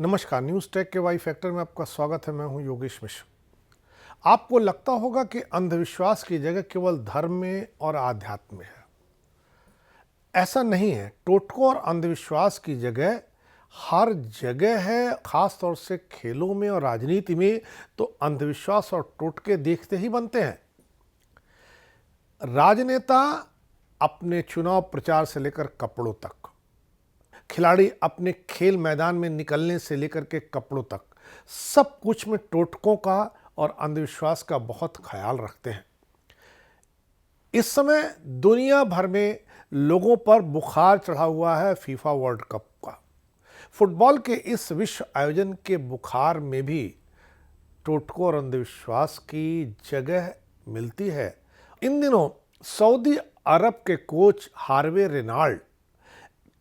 नमस्कार, news take के Y factor में आपका स्वागत है। मैं हूं योगेश मिश्र। आपको लगता होगा कि अंधविश्वास की जगह केवल धर्म में और आध्यात्म में है। ऐसा नहीं है। टोटकों और अंधविश्वास की जगह हर जगह है, खास तौर से खेलों में और राजनीति में तो अंधविश्वास और टोटके देखते ही बनते हैं। राजनेता अपने चुनाव प्रचार से लेकर कपड़ों तक, खिलाड़ी अपने खेल मैदान में निकलने से लेकर के कपड़ों तक, सब कुछ में टोटकों का और अंधविश्वास का बहुत ख्याल रखते हैं। इस समय दुनिया भर में लोगों पर बुखार चढ़ा हुआ है फीफा वर्ल्ड कप का। फुटबॉल के इस विश्व आयोजन के बुखार में भी टोटकों और अंधविश्वास की जगह मिलती है। इन दिनों सऊदी अरब के कोच हार्वे रेनाल्ड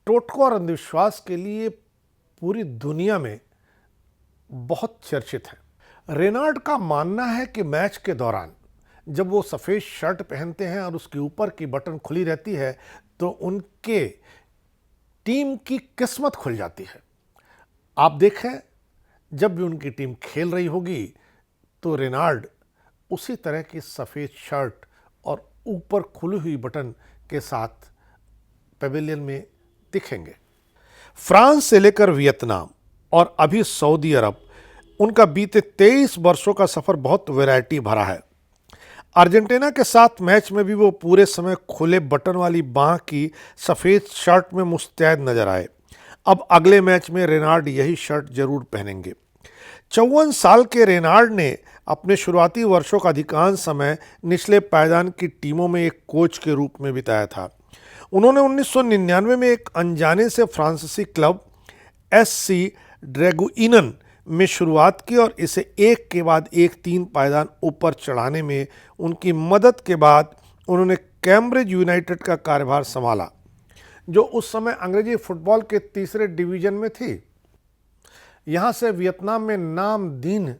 टोटकों और अंधविश्वास के लिए पूरी दुनिया में बहुत चर्चित है। रेनाल्ड का मानना है कि मैच के दौरान जब वो सफ़ेद शर्ट पहनते हैं और उसके ऊपर की बटन खुली रहती है तो उनके टीम की किस्मत खुल जाती है। आप देखें, जब भी उनकी टीम खेल रही होगी तो रेनाल्ड उसी तरह की सफ़ेद शर्ट और ऊपर खुली हुई बटन के साथ पेविलियन में दिखेंगे। फ्रांस से लेकर वियतनाम और अभी सऊदी अरब, उनका बीते 23 वर्षों का सफर बहुत वैरायटी भरा है। अर्जेंटीना के साथ मैच में भी वो पूरे समय खुले बटन वाली बाह की सफ़ेद शर्ट में मुस्तैद नजर आए। अब अगले मैच में रेनाल्ड यही शर्ट जरूर पहनेंगे। 54 साल के रेनाल्ड ने अपने शुरुआती वर्षों का अधिकांश समय निचले पायदान की टीमों में एक कोच के रूप में बिताया था। उन्होंने 1999 में एक अनजाने से फ्रांसीसी क्लब एससी ड्रैगुइनन में शुरुआत की और इसे एक के बाद एक 3 पायदान ऊपर चढ़ाने में उनकी मदद के बाद उन्होंने कैम्ब्रिज यूनाइटेड का कार्यभार संभाला, जो उस समय अंग्रेजी फुटबॉल के तीसरे डिवीजन में थी। यहाँ से वियतनाम में नामदीन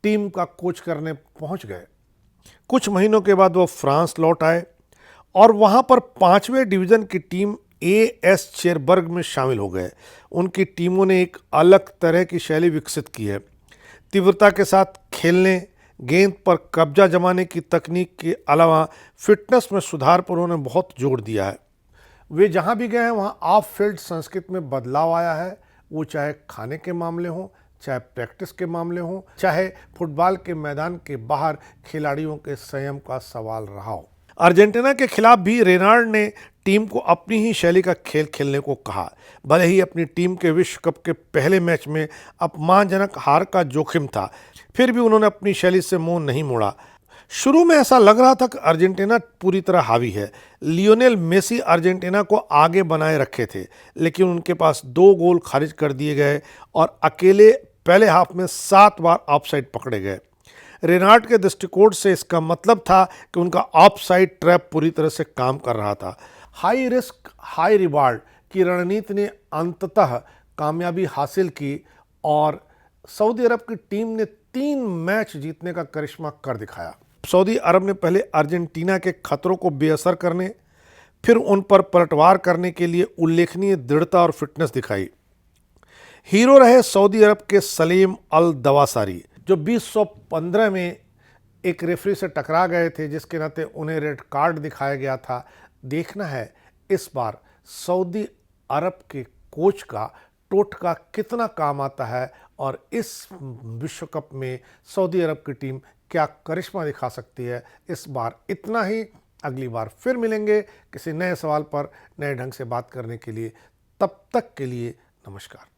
टीम का कोच करने पहुँच गए। कुछ महीनों के बाद वो फ्रांस लौट आए और वहाँ पर 5वें डिवीज़न की टीम एएस चेरबर्ग में शामिल हो गए। उनकी टीमों ने एक अलग तरह की शैली विकसित की है। तीव्रता के साथ खेलने, गेंद पर कब्जा जमाने की तकनीक के अलावा फिटनेस में सुधार पर उन्होंने बहुत जोर दिया है। वे जहाँ भी गए हैं वहाँ ऑफ फील्ड संस्कृति में बदलाव आया है। वो चाहे खाने के मामले हों, चाहे प्रैक्टिस के मामले हों, चाहे फुटबॉल के मैदान के बाहर खिलाड़ियों के संयम का सवाल रहा हो। अर्जेंटीना के खिलाफ भी रेनाल्ड ने टीम को अपनी ही शैली का खेल खेलने को कहा। भले ही अपनी टीम के विश्व कप के पहले मैच में अपमानजनक हार का जोखिम था, फिर भी उन्होंने अपनी शैली से मुंह नहीं मोड़ा। शुरू में ऐसा लग रहा था कि अर्जेंटीना पूरी तरह हावी है। लियोनेल मेसी अर्जेंटीना को आगे बनाए रखे थे, लेकिन उनके पास 2 गोल खारिज कर दिए गए और अकेले पहले हाफ में 7 बार ऑफसाइड पकड़े गए। रेनाल्ड के दृष्टिकोण से इसका मतलब था कि उनका ऑफसाइड ट्रैप पूरी तरह से काम कर रहा था। हाई रिस्क हाई रिवार्ड की रणनीति ने अंततः कामयाबी हासिल की और सऊदी अरब की टीम ने 3 मैच जीतने का करिश्मा कर दिखाया। सऊदी अरब ने पहले अर्जेंटीना के खतरों को बेअसर करने, फिर उन पर पलटवार करने के लिए उल्लेखनीय दृढ़ता और फिटनेस दिखाई। हीरो रहे सऊदी अरब के सलीम अल दवासारी, जो 2015 में एक रेफरी से टकरा गए थे, जिसके नाते उन्हें रेड कार्ड दिखाया गया था। देखना है इस बार सऊदी अरब के कोच का टोटका कितना काम आता है और इस विश्व कप में सऊदी अरब की टीम क्या करिश्मा दिखा सकती है। इस बार इतना ही। अगली बार फिर मिलेंगे किसी नए सवाल पर नए ढंग से बात करने के लिए। तब तक के लिए नमस्कार।